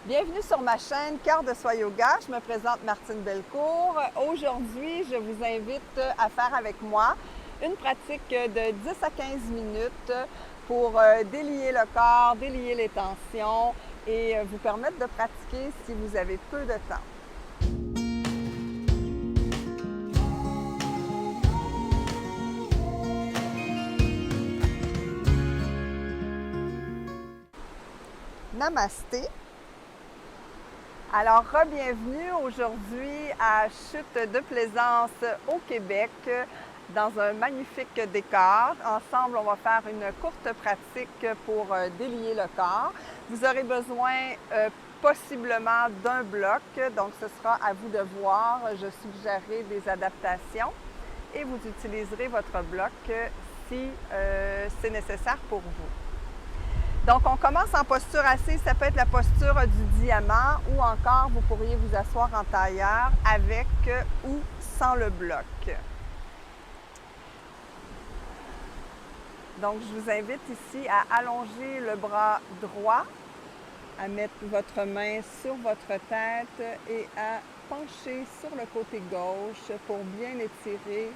Bienvenue sur ma chaîne Cœur de Soi Yoga. Je me présente Martine Bellecourt. Aujourd'hui, je vous invite à faire avec moi une pratique de 10 à 15 minutes pour délier le corps, délier les tensions et vous permettre de pratiquer si vous avez peu de temps. Namasté. Alors, re-bienvenue aujourd'hui à Chute de Plaisance au Québec, dans un magnifique décor. Ensemble, on va faire une courte pratique pour délier le corps. Vous aurez besoin possiblement d'un bloc, donc ce sera à vous de voir. Je suggérerai des adaptations et vous utiliserez votre bloc si c'est nécessaire pour vous. Donc, on commence en posture assise, ça peut être la posture du diamant ou encore vous pourriez vous asseoir en tailleur avec ou sans le bloc. Donc, je vous invite ici à allonger le bras droit, à mettre votre main sur votre tête et à pencher sur le côté gauche pour bien étirer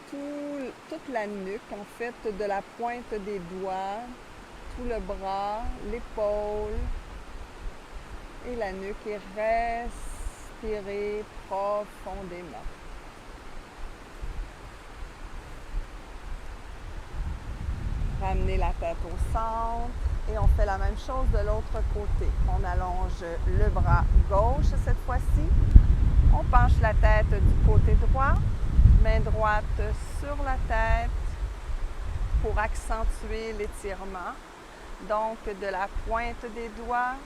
toute la nuque, en fait, de la pointe des doigts, tout le bras, l'épaule et la nuque, et respirez profondément. Ramenez la tête au centre et on fait la même chose de l'autre côté. On allonge le bras gauche cette fois-ci. On penche la tête du côté droit, main droite sur la tête pour accentuer l'étirement. Donc, de la pointe des doigts,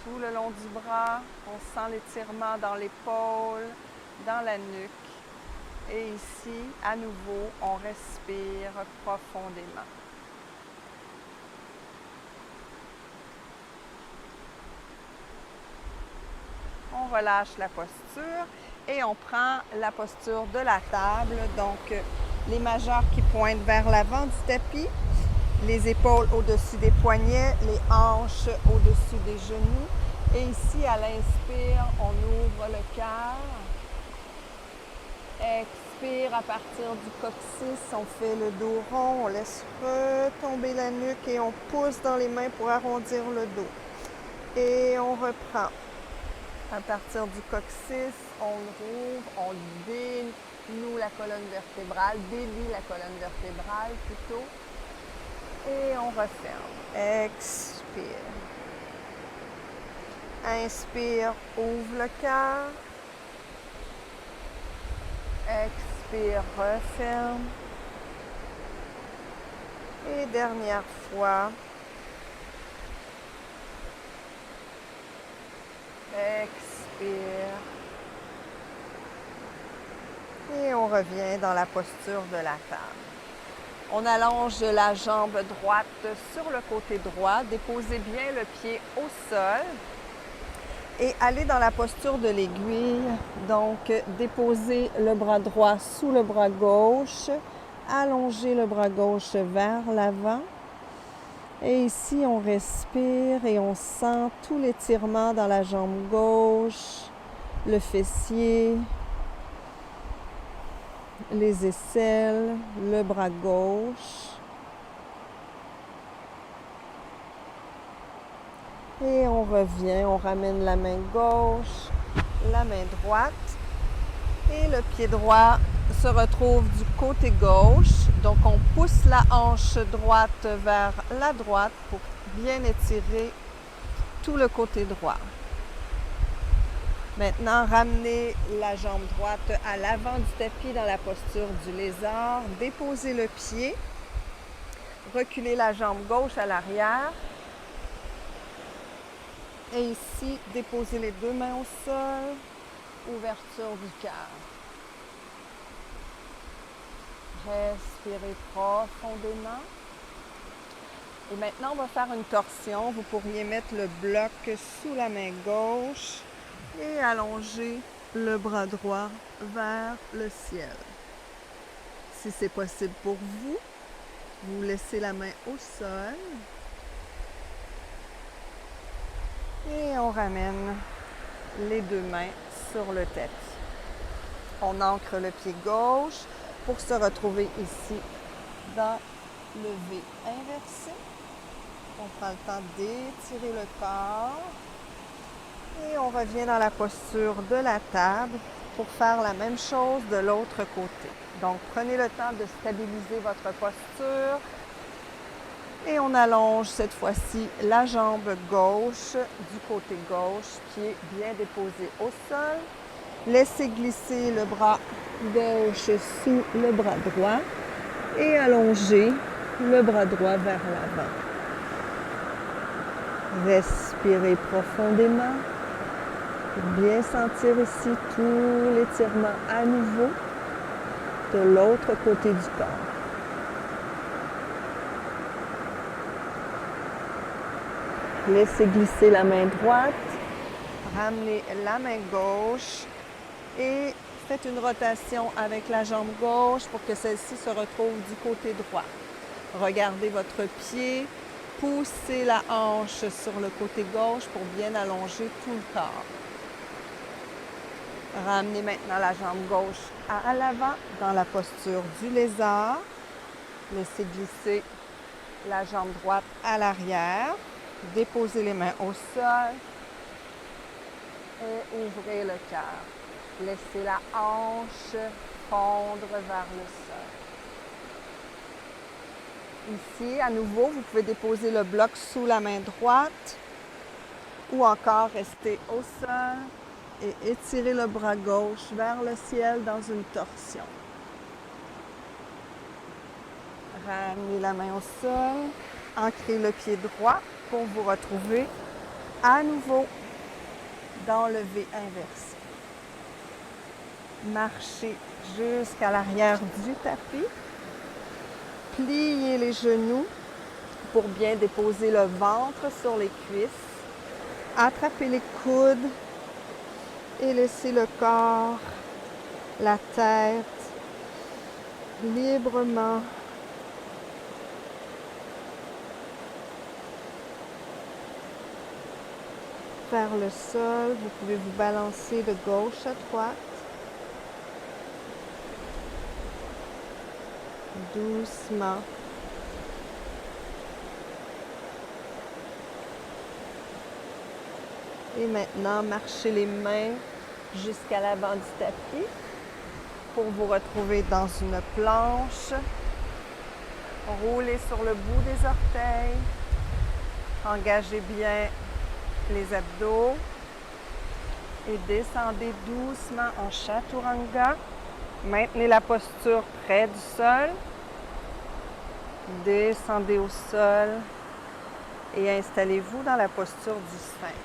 tout le long du bras, on sent l'étirement dans l'épaule, dans la nuque. Et ici, à nouveau, on respire profondément. On relâche la posture et on prend la posture de la table. Donc, les majeurs qui pointent vers l'avant du tapis. Les épaules au-dessus des poignets, les hanches au-dessus des genoux. Et ici, à l'inspire, on ouvre le cœur. Expire à partir du coccyx, on fait le dos rond, on laisse retomber la nuque et on pousse dans les mains pour arrondir le dos. Et on reprend. À partir du coccyx, on rouvre, on dénoue la colonne vertébrale, délie la colonne vertébrale plutôt. Et on referme. Expire. Inspire, ouvre le cœur. Expire, referme. Et dernière fois. Expire. Et on revient dans la posture de la table. On allonge la jambe droite sur le côté droit, déposez bien le pied au sol et allez dans la posture de l'aiguille. Donc, déposez le bras droit sous le bras gauche, allongez le bras gauche vers l'avant. Et ici, on respire et on sent tout l'étirement dans la jambe gauche, le fessier, les aisselles, le bras gauche. Et on revient, on ramène la main gauche, la main droite. Et le pied droit se retrouve du côté gauche. Donc, on pousse la hanche droite vers la droite pour bien étirer tout le côté droit. Maintenant, ramenez la jambe droite à l'avant du tapis dans la posture du lézard. Déposez le pied. Reculez la jambe gauche à l'arrière. Et ici, déposez les deux mains au sol. Ouverture du cœur. Respirez profondément. Et maintenant, on va faire une torsion. Vous pourriez mettre le bloc sous la main gauche et allonger le bras droit vers le ciel. Si c'est possible pour vous, vous laissez la main au sol Et on ramène les deux mains sur le tapis. On ancre le pied gauche pour se retrouver ici dans le V inversé. On prend le temps d'étirer le corps et on revient dans la posture de la table pour faire la même chose de l'autre côté. Donc, prenez le temps de stabiliser votre posture et on allonge cette fois-ci la jambe gauche du côté gauche, pied bien déposé au sol. Laissez glisser le bras gauche sous le bras droit et allongez le bras droit vers l'avant. Respirez profondément pour bien sentir ici tout l'étirement à nouveau de l'autre côté du corps. Laissez glisser la main droite, ramenez la main gauche et faites une rotation avec la jambe gauche pour que celle-ci se retrouve du côté droit. Regardez votre pied, poussez la hanche sur le côté gauche pour bien allonger tout le corps. Ramenez maintenant la jambe gauche à l'avant dans la posture du lézard. Laissez glisser la jambe droite à l'arrière. Déposez les mains au sol et ouvrez le cœur. Laissez la hanche fondre vers le sol. Ici, à nouveau, vous pouvez déposer le bloc sous la main droite ou encore rester au sol et étirer le bras gauche vers le ciel dans une torsion. Ramenez la main au sol, ancrez le pied droit pour vous retrouver à nouveau dans le V inversé. Marchez jusqu'à l'arrière du tapis. Pliez les genoux pour bien déposer le ventre sur les cuisses. Attrapez les coudes et laissez le corps, la tête librement vers le sol. Vous pouvez vous balancer de gauche à droite. Doucement. Et maintenant, marchez les mains jusqu'à l'avant du tapis pour vous retrouver dans une planche. Roulez sur le bout des orteils. Engagez bien les abdos et descendez doucement en chaturanga. Maintenez la posture près du sol. Descendez au sol et installez-vous dans la posture du sphinx.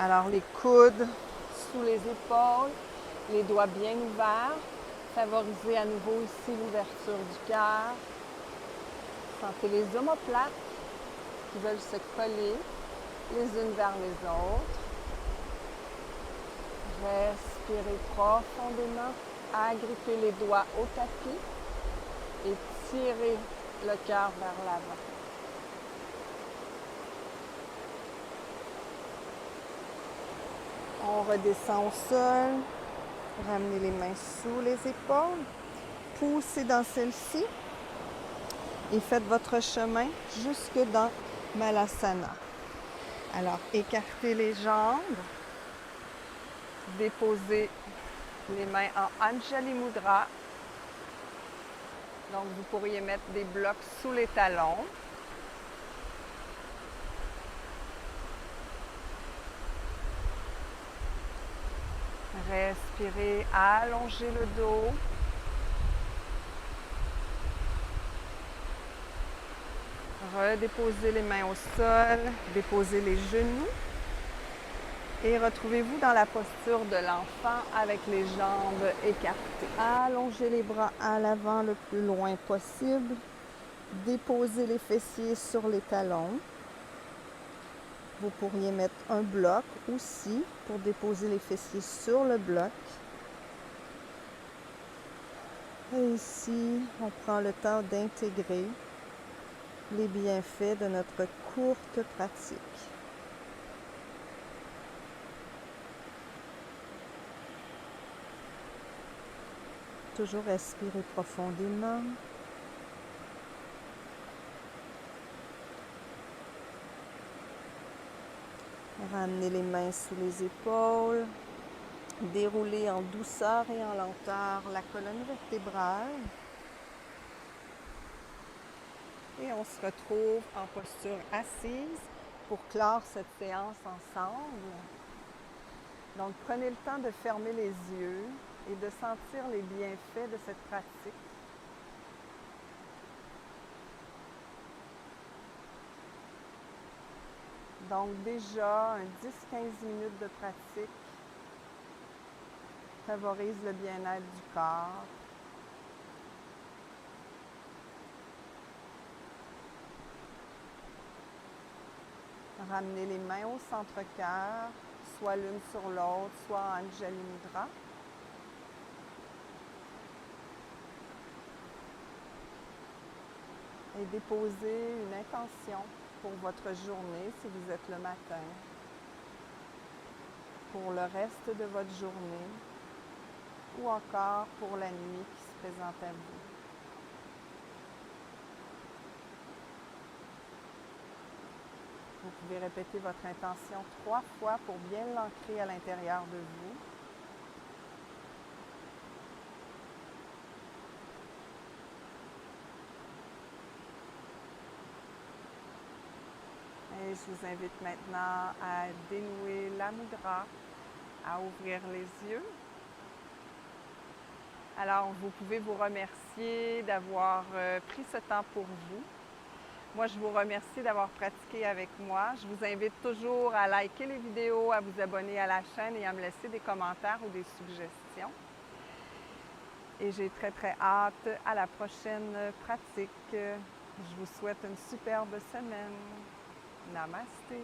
Alors les coudes sous les épaules, les doigts bien ouverts. Favorisez à nouveau ici l'ouverture du cœur. Sentez les omoplates qui veulent se coller les unes vers les autres. Respirez profondément. Agrippez les doigts au tapis et tirez le cœur vers l'avant. On redescend au sol. Ramenez les mains sous les épaules. Poussez dans celle-ci et faites votre chemin jusque dans Malasana. Alors, écartez les jambes. Déposez les mains en Anjali Mudra. Donc, vous pourriez mettre des blocs sous les talons. Respirez, allongez le dos. Redéposez les mains au sol, déposez les genoux et retrouvez-vous dans la posture de l'enfant avec les jambes écartées. Allongez les bras à l'avant le plus loin possible. Déposez les fessiers sur les talons. Vous pourriez mettre un bloc aussi pour déposer les fessiers sur le bloc. Et ici, on prend le temps d'intégrer les bienfaits de notre courte pratique. Toujours respirer profondément. Ramener les mains sous les épaules. Dérouler en douceur et en lenteur la colonne vertébrale. Et on se retrouve en posture assise pour clore cette séance ensemble. Donc, prenez le temps de fermer les yeux et de sentir les bienfaits de cette pratique. Donc, déjà, un 10-15 minutes de pratique favorise le bien-être du corps. Ramenez les mains au centre-cœur, soit l'une sur l'autre, soit en Anjali Mudra. Et déposez une intention pour votre journée si vous êtes le matin, pour le reste de votre journée ou encore pour la nuit qui se présente à vous. Vous pouvez répéter votre intention 3 fois pour bien l'ancrer à l'intérieur de vous. Et je vous invite maintenant à dénouer la mudra, à ouvrir les yeux. Alors, vous pouvez vous remercier d'avoir pris ce temps pour vous. Moi, je vous remercie d'avoir pratiqué avec moi. Je vous invite toujours à liker les vidéos, à vous abonner à la chaîne et à me laisser des commentaires ou des suggestions. Et j'ai très, très hâte à la prochaine pratique. Je vous souhaite une superbe semaine. Namasté.